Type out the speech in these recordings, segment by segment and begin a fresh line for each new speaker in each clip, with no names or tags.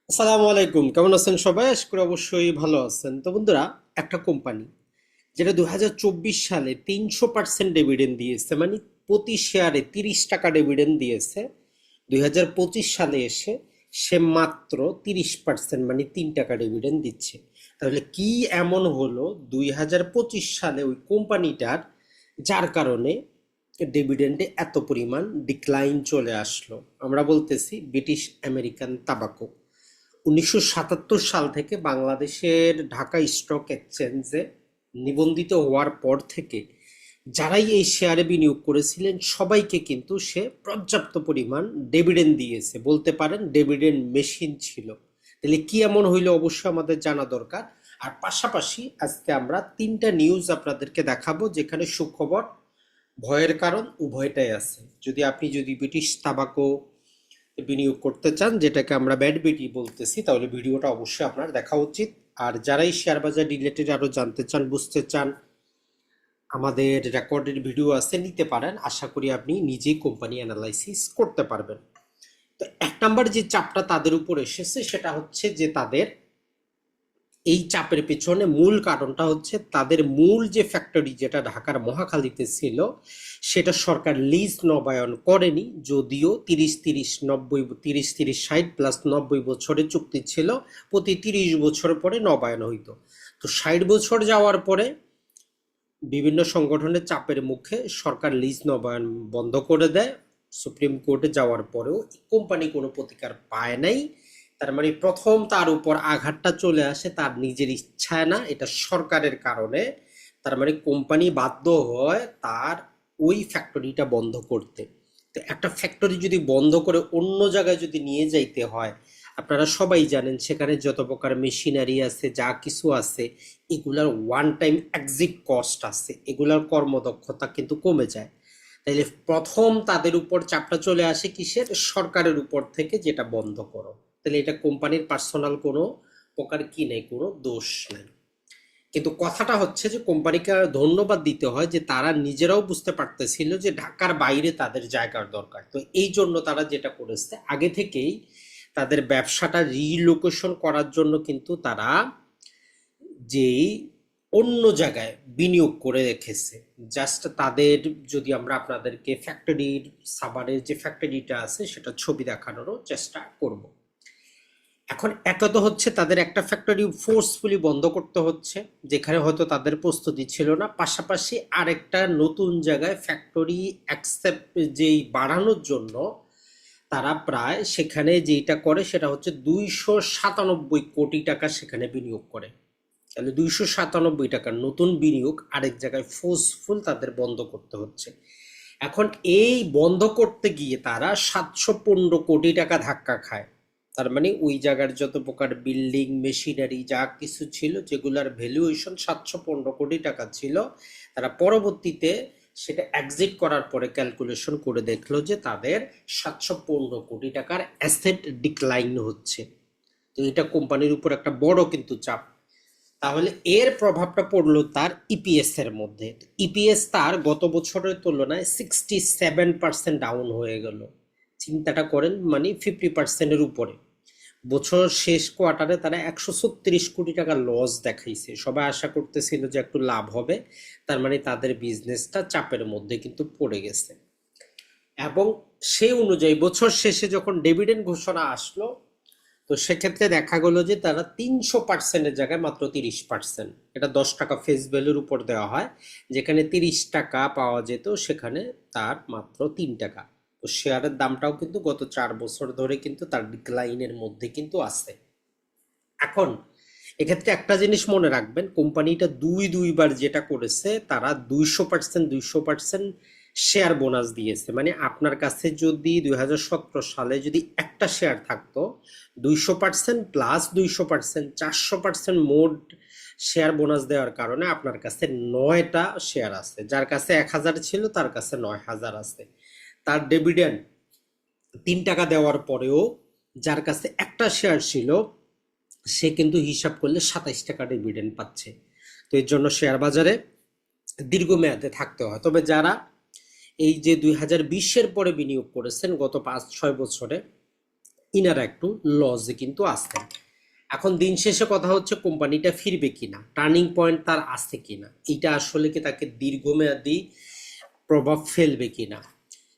আসসালামু আলাইকুম, কেমন আছেন সবাই? আশা করি অবশ্যই ভালো আছেন। তো বন্ধুরা, একটা কোম্পানি যেটা 2024 সালে 300% ডিভিডেন্ড দিয়েছে, মানে প্রতি শেয়ারে 30 টাকা ডিভিডেন্ড দিয়েছে। 2025 সালে এসে সে মাত্র 30% মানে 3 টাকা ডিভিডেন্ড দিচ্ছে। তাহলে কি এমন হলো 2025 সালে ওই কোম্পানিটার, যার কারণে ডিভিডেন্ডে এত পরিমাণ ডিক্লাইন চলে আসলো? আমরা বলতেছি ব্রিটিশ আমেরিকান তাবাকো। 1977 সাল থেকে বাংলাদেশের ঢাকা স্টক এক্সচেঞ্জে নিবন্ধিত হওয়ার পর থেকে যারাই এই শেয়ারে বিনিয়োগ করেছিলেন সবাইকে কিন্তু সে পর্যাপ্ত পরিমাণ ডিভিডেন্ড দিয়েছে, বলতে পারেন ডিভিডেন্ড মেশিন ছিল। তাহলে কি এমন হইলো অবশ্যই আমাদের জানা দরকার। আর পাশাপাশি আজকে আমরা তিনটা নিউজ আপনাদেরকে দেখাবো, যেখানে সুখবর ভয়ের কারণ উভয়টাই আছে। যদি ব্রিটিশ তাবাকো বিনিয়োগ করতে চান, যেটাকে আমরা ব্যাড বিটি বলতেছি, তাহলে ভিডিওটা অবশ্যই আপনার দেখা উচিত। আর যারাই শেয়ার বাজার রিলেটেড আরো জানতে চান, বুঝতে চান, আমাদের রেকর্ডেড ভিডিও আছে, নিতে পারেন। আশা করি আপনি নিজেই কোম্পানি অ্যানালাইসিস করতে পারবেন। তো 1 নাম্বার যে চাপটা তাদের উপর এসেছে সেটা হচ্ছে যে তাদের এই চাপের পেছনে মূল কারণটা হচ্ছে তাদের মূল যে ফ্যাক্টরি যেটা ঢাকার মহাখালীতে ছিল, সেটা সরকার লিজ নবায়ন করেনি। যদিও 30-30-60 বছরের চুক্তি ছিল, প্রতি 30 বছর পরে নবায়ন হইতো। তো 60 বছর যাওয়ার পরে বিভিন্ন সংগঠনের চাপের মুখে সরকার লিজ নবায়ন বন্ধ করে দেয়। সুপ্রিম কোর্টে যাওয়ার পরেও কোম্পানি কোনো প্রতিকার পায় নাই। তার মানে প্রথম তার উপর আঘাতটা চলে আসে তার নিজের ইচ্ছায় না, এটা সরকারের কারণে। তার মানে কোম্পানি বাধ্য হয় তার ওই ফ্যাক্টরিটা বন্ধ করতে। তো একটা ফ্যাক্টরি যদি বন্ধ করে অন্য জায়গায় যদি নিয়ে যাইতে হয়, আপনারা সবাই জানেন সেখানে যত প্রকার মেশিনারি আছে, যা কিছু আছে, এগুলার ওয়ান টাইম এক্সিট কস্ট আছে, এগুলার কর্মদক্ষতা কিন্তু কমে যায়। তাইলে প্রথম তাদের উপর চাপটা চলে আসে কিসের? সরকারের উপর থেকে, যেটা বন্ধ করো। তাহলে এটা কোম্পানির পার্সোনাল কোনো প্রকার কি নেই, কোনো দোষ নেই। কিন্তু কথাটা হচ্ছে যে কোম্পানিকে ধন্যবাদ দিতে হয় যে তারা নিজেরাও বুঝতে পারতেছিল যে ঢাকার বাইরে তাদের জায়গার দরকার। তো এই জন্য তারা যেটা করেছে, আগে থেকেই তাদের ব্যবসাটা রিলোকেশন করার জন্য কিন্তু তারা যেই অন্য জায়গায় বিনিয়োগ করে রেখেছে। জাস্ট তাদের, যদি আমরা আপনাদেরকে ফ্যাক্টরির, সাভারের যে ফ্যাক্টরিটা আছে সেটা ছবি দেখানোরও চেষ্টা করব। এখন একে তো হচ্ছে তাদের একটা ফ্যাক্টরি ফোর্সফুলি বন্ধ করতে হচ্ছে, যেখানে হয়তো তাদের প্রস্তুতি ছিল না। পাশাপাশি আরেকটা নতুন জায়গায় ফ্যাক্টরি অ্যাকসেপ্ট যেই বাড়ানোর জন্য তারা প্রায় সেখানে যেটা করে সেটা হচ্ছে 297 কোটি টাকা সেখানে বিনিয়োগ করে। তাহলে 297 টাকার নতুন বিনিয়োগ আরেক জায়গায় ফোর্সফুল তাদের বন্ধ করতে হচ্ছে। এখন এই বন্ধ করতে গিয়ে তারা 715 কোটি টাকা ধাক্কা খায়। তার মানে ওই জায়গার যত প্রকার বিল্ডিং মেশিনারি যা কিছু ছিল, যেগুলার ভ্যালুয়েশন 715 কোটি টাকা ছিল, তারা পরবর্তীতে সেটা এক্সিট করার পরে ক্যালকুলেশন করে দেখলো যে তাদের 715 কোটি টাকার অ্যাসেট ডিক্লাইন হচ্ছে। তো এটা কোম্পানির উপর একটা বড় কিন্তু চাপ। তাহলে এর প্রভাবটা পড়লো তার ইপিএস এর মধ্যে। ইপিএস তার গত বছরের তুলনায় 67% ডাউন হয়ে গেল। চিন্তাটা করেন, মানে 50%-এর উপরে। বছর শেষ কোয়ার্টারে তারা 136 কোটি টাকা লস দেখাইছে। সবাই আশা করতেছিল যে একটু লাভ হবে, তার মানে তাদের বিজনেসটা চাপের মধ্যে কিন্তু পড়ে গেছে। এবং সেই অনুযায়ী বছর শেষে যখন ডিভিডেন্ড ঘোষণা আসলো, তো সেক্ষেত্রে দেখা গেল যে তারা 300%-এর জায়গায় মাত্র 30%, এটা 10 টাকা ফেস ভ্যালুর উপর দেওয়া হয়, যেখানে 30 টাকা পাওয়া যেত সেখানে তার মাত্র 3 টাকা। তো শেয়ারের দামটাও কিন্তু গত 4 বছর ধরে কিন্তু তার ডিক্লাইনের মধ্যে কিন্তু আছে। এখন এক্ষেত্রে একটা জিনিস মনে রাখবেন, কোম্পানিটা দুইবার যেটা করেছে, তারা 200% শেয়ার বোনাস দিয়েছে। মানে আপনার কাছে যদি 2017 সালে যদি একটা শেয়ার থাকতো, 200% প্লাস 200%, 400% মোট শেয়ার বোনাস দেওয়ার কারণে আপনার কাছে 9টা শেয়ার আছে। যার কাছে 1000 ছিল তার কাছে 9000 আছে। তার ডিভিডেন্ড 3 টাকা দেওয়ার পরেও যার কাছে একটা শেয়ার ছিল সে কিন্তু হিসাব করলে 27 টাকা ডিভিডেন্ড পাচ্ছে। তো এর জন্য শেয়ার বাজারে দীর্ঘমেয়াদে থাকতে হয়। তবে যারা এই যে 2020-এর পরে বিনিয়োগ করেছেন গত 5-6 বছরে, ইনারা একটু লসে কিন্তু আসতেন। এখন দিন শেষে কথা হচ্ছে কোম্পানিটা ফিরবে কিনা, টার্নিং পয়েন্ট তার আসছে কিনা, এটা আসলে কি তাকে দীর্ঘমেয়াদী প্রভাব ফেলবে কিনা।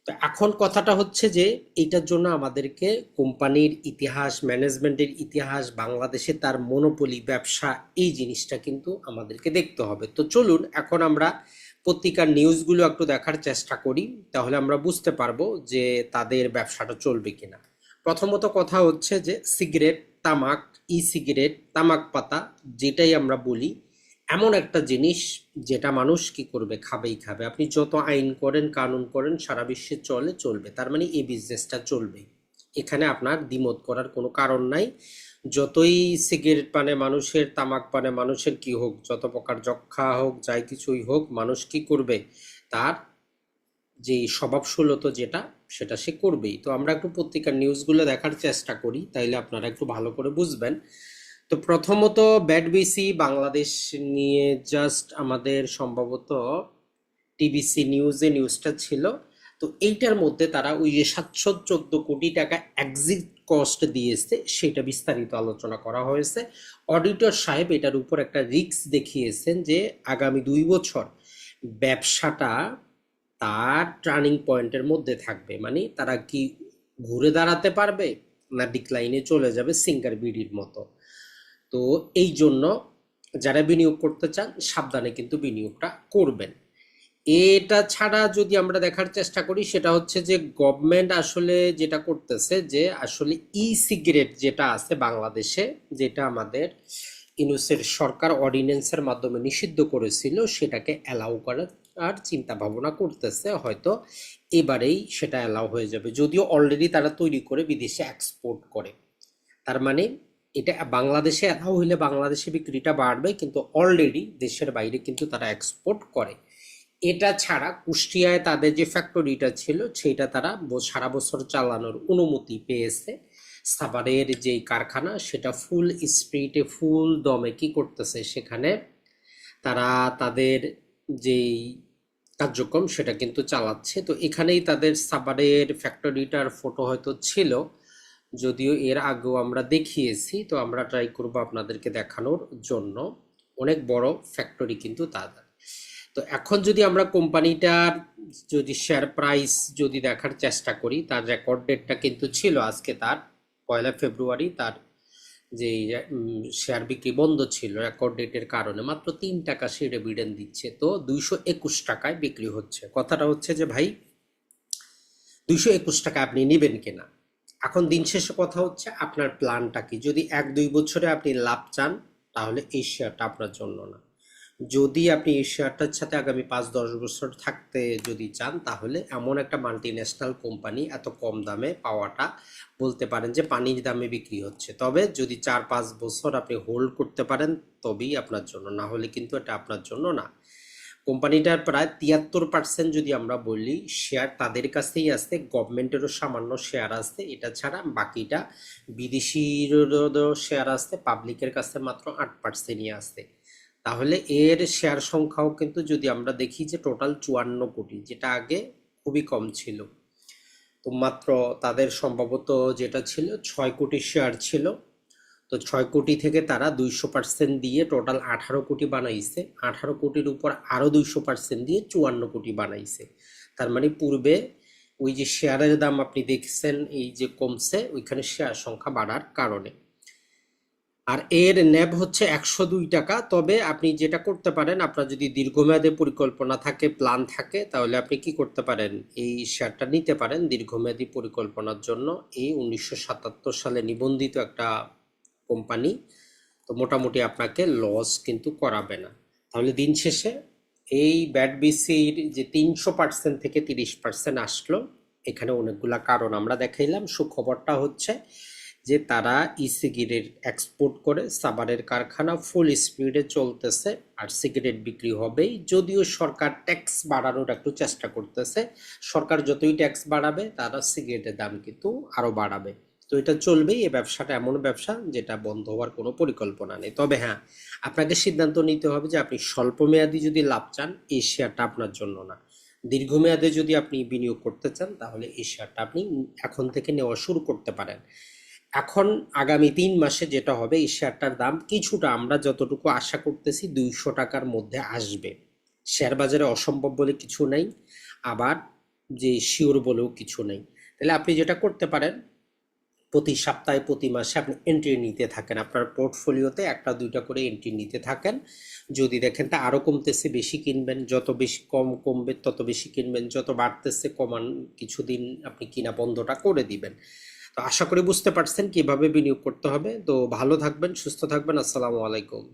তো এখন কথাটা হচ্ছে যে এইটার জন্য আমাদেরকে কোম্পানির ইতিহাস, ম্যানেজমেন্টের ইতিহাস, বাংলাদেশে তার মনোপলি ব্যবসা, এই জিনিসটা কিন্তু আমাদেরকে দেখতে হবে। তো চলুন এখন আমরা পত্রিকার নিউজগুলো একটু দেখার চেষ্টা করি, তাহলে আমরা বুঝতে পারবো যে তাদের ব্যবসাটা চলবে কিনা। প্রথমত কথা হচ্ছে যে সিগারেট, তামাক, ই সিগারেট, তামাক পাতা, যেটাই আমরা বলি, এমন একটা জিনিস যেটা মানুষ কি করবে, খাবেই খাবে। আপনি যত আইন করেন, কানুন করেন, সারা বিশ্বে চলবে, তার মানে এই বিজনেসটা চলবে। এখানে আপনার দ্বিমত করার কোনো কারণ নাই। যতই সিগারেট পানে মানুষের, তামাক পানে মানুষের কি হোক, যত প্রকার যক্ষা হোক, যাই কিছুই হোক, মানুষ কি করবে, তার যে স্বভাবশূলত যেটা, সেটা সে করবেই। তো আমরা একটু পত্রিকার নিউজগুলো দেখার চেষ্টা করি, তাইলে আপনারা একটু ভালো করে বুঝবেন। তো প্রথমত ব্যাট বিসি বাংলাদেশ নিয়ে জাস্ট আমাদের সম্ভবত টিবিসি নিউজে নিউজটা ছিল। তো এইটার মধ্যে তারা ওই যে 714 কোটি টাকা এক্সিট কস্ট দিয়েছে, সেটা বিস্তারিত আলোচনা করা হয়েছে। অডিটর সাহেব এটার উপর একটা রিস্ক দেখিয়েছেন যে আগামী 2 বছর ব্যবসাটা তার টার্নিং পয়েন্টের মধ্যে থাকবে, মানে তারা কি ঘুরে দাঁড়াতে পারবে না ডিক্লাইনে চলে যাবে সিঙ্গার বিডির মতো। তো এই জন্য যারা বিনিয়োগ করতে চান সাবধানে কিন্তু বিনিয়োগটা করবেন। এটা ছাড়া যদি আমরা দেখার চেষ্টা করি, সেটা হচ্ছে যে গভর্নমেন্ট আসলে যেটা করতেছে, যে আসলে ই সিগারেট যেটা আছে বাংলাদেশে, যেটা আমাদের ইউনূসের সরকার অর্ডিন্যান্সের মাধ্যমে নিষিদ্ধ করেছিল, সেটাকে অ্যালাউ করার আর চিন্তা ভাবনা করতেছে। হয়তো এবারেই সেটা অ্যালাউ হয়ে যাবে, যদিও অলরেডি তারা তৈরি করে বিদেশে এক্সপোর্ট করে। তার মানে এটা বাংলাদেশে অ্যালাউ হইলে বাংলাদেশে বিক্রিটা বাড়বে, কিন্তু অলরেডি দেশের বাইরে কিন্তু তারা এক্সপোর্ট করে। এটা ছাড়া কুষ্টিয়ায় তাদের যে ফ্যাক্টরিটা ছিল, সেটা তারা সারা বছর চালানোর অনুমতি পেয়েছে। সাভারের যেই কারখানা, সেটা ফুল স্পিডে, ফুল দমে কি করতেছে, সেখানে তারা তাদের যেই কার্যক্রম সেটা কিন্তু চালাচ্ছে। তো এখানেই তাদের সাভারের ফ্যাক্টরিটার ফটো হয়তো ছিল, যদিও এর আগেও আমরা দেখিয়েছি। তো আমরা ট্রাই করব আপনাদেরকে দেখানোর জন্য। অনেক বড় ফ্যাক্টরি কিন্তু তাদের। তো এখন যদি আমরা কোম্পানিটার যদি শেয়ার প্রাইস যদি দেখার চেষ্টা করি, তার রেকর্ড ডেটটা কিন্তু ছিল আজকে, তার 1 ফেব্রুয়ারি তার যে শেয়ার বিক্রি বন্ধ ছিল রেকর্ড ডেটের কারণে। মাত্র 3 টাকা সে ডিভিডেন্ড দিচ্ছে, তো 221 টাকায় বিক্রি হচ্ছে। কথাটা হচ্ছে যে ভাই 221 টাকা আপনি নেবেন কিনা। এখন দিন শেষে কথা হচ্ছে আপনার প্ল্যানটা কি। যদি 1-2 বছরে আপনি লাভ চান, তাহলে এই শেয়ারটা আপনার জন্য না। যদি আপনি এই শেয়ারটার সাথে আগামী 5-10 বছর থাকতে যদি চান, তাহলে এমন একটা মাল্টি ন্যাশনাল কোম্পানি এত কম দামে পাওয়াটা বলতে পারেন যে পানির দামে বিক্রি হচ্ছে। তবে যদি 4-5 বছর আপনি হোল্ড করতে পারেন, তবেই আপনার জন্য, না হলে কিন্তু এটা আপনার জন্য না। কোম্পানিটার প্রায় 73% যদি আমরা বলি শেয়ার তাদের কাছেই আছে, গভর্নমেন্টেরও সামান্য শেয়ার আছে। এটা ছাড়া বাকিটা বিদেশিরও শেয়ার আছে, পাবলিকের কাছে মাত্র 8%ই আছে। তাহলে এর শেয়ার সংখ্যাও কিন্তু যদি আমরা দেখি যে টোটাল 54 কোটি, যেটা আগে খুবই কম ছিল। তো মাত্র তাদের সম্ভবত যেটা ছিল 6 কোটি শেয়ার ছিল। তো 6 কোটি থেকে তারা 200% দিয়ে টোটাল 18 কোটি বানাইছে। 18 কোটির উপর আরো 200% দিয়ে 54 কোটি বানাইছে। তার মানে পূর্বে ওই যে শেয়ারের দাম আপনি দেখছেন এই যে কমছে, ওইখানে শেয়ার সংখ্যা বাড়ার কারণে। আর এর ন্যাব হচ্ছে 102 টাকা। তবে আপনি যেটা করতে পারেন, আপনার যদি দীর্ঘমেয়াদী পরিকল্পনা থাকে, প্ল্যান থাকে, তাহলে আপনি কি করতে পারেন, এই শেয়ারটা নিতে পারেন দীর্ঘমেয়াদী পরিকল্পনার জন্য। এই 1977 সালে নিবন্ধিত একটা কোম্পানি। তো মোটামুটি আপনাকে লস কিন্তু করাবে না। তাহলে দিন শেষে এই ব্যাট বিসির যে 300% থেকে 30% আসলো, এখানে অনেকগুলা কারণ আমরা দেখাইলাম। সুখবরটা হচ্ছে যে তারা ই সিগারেট এক্সপোর্ট করে, সাভারের কারখানা ফুল স্পিডে চলতেছে, আর সিগারেট বিক্রি হবেই। যদিও সরকার ট্যাক্স বাড়ানোর একটু চেষ্টা করতেছে, সরকার যতই ট্যাক্স বাড়াবে তারা সিগারেটের দাম কিন্তু আরো বাড়াবে। তো এটা চলবেই, এই ব্যবসাটা এমন ব্যবসা যেটা বন্ধ হওয়ার কোনো পরিকল্পনা নেই। তবে হ্যাঁ, আপনাকে সিদ্ধান্ত নিতে হবে যে আপনি স্বল্প মেয়াদী যদি লাভ চান, এই শেয়ারটা আপনার জন্য না। দীর্ঘমেয়াদে যদি আপনি বিনিয়োগ করতে চান, তাহলে এই শেয়ারটা আপনি এখন থেকে নেওয়া শুরু করতে পারেন। এখন আগামী 3 মাসে যেটা হবে, এই শেয়ারটার দাম কিছুটা, আমরা যতটুকু আশা করতেছি, 200 টাকার মধ্যে আসবে। শেয়ার বাজারে অসম্ভব বলে কিছু নাই, আবার যে শিওর বলেও কিছু নেই। তাহলে আপনি যেটা করতে পারেন, প্রতি সপ্তাহে প্রতি মাসে আপনি এন্ট্রি নিতে থাকেন, আপনার পোর্টফোলিওতে একটা দুইটা করে এন্ট্রি নিতে থাকেন। যদি দেখেন তা আরও কমতেছে, বেশি কিনবেন, যত বেশি কমবে তত বেশি কিনবেন, যত বাড়তেছে কমান, কিছুদিন আপনি কিনা বন্ধটা করে দিবেন। তো আশা করি বুঝতে পারছেন কিভাবে বিনিয়োগ করতে হবে। তো ভালো থাকবেন, সুস্থ থাকবেন, আসসালামু আলাইকুম।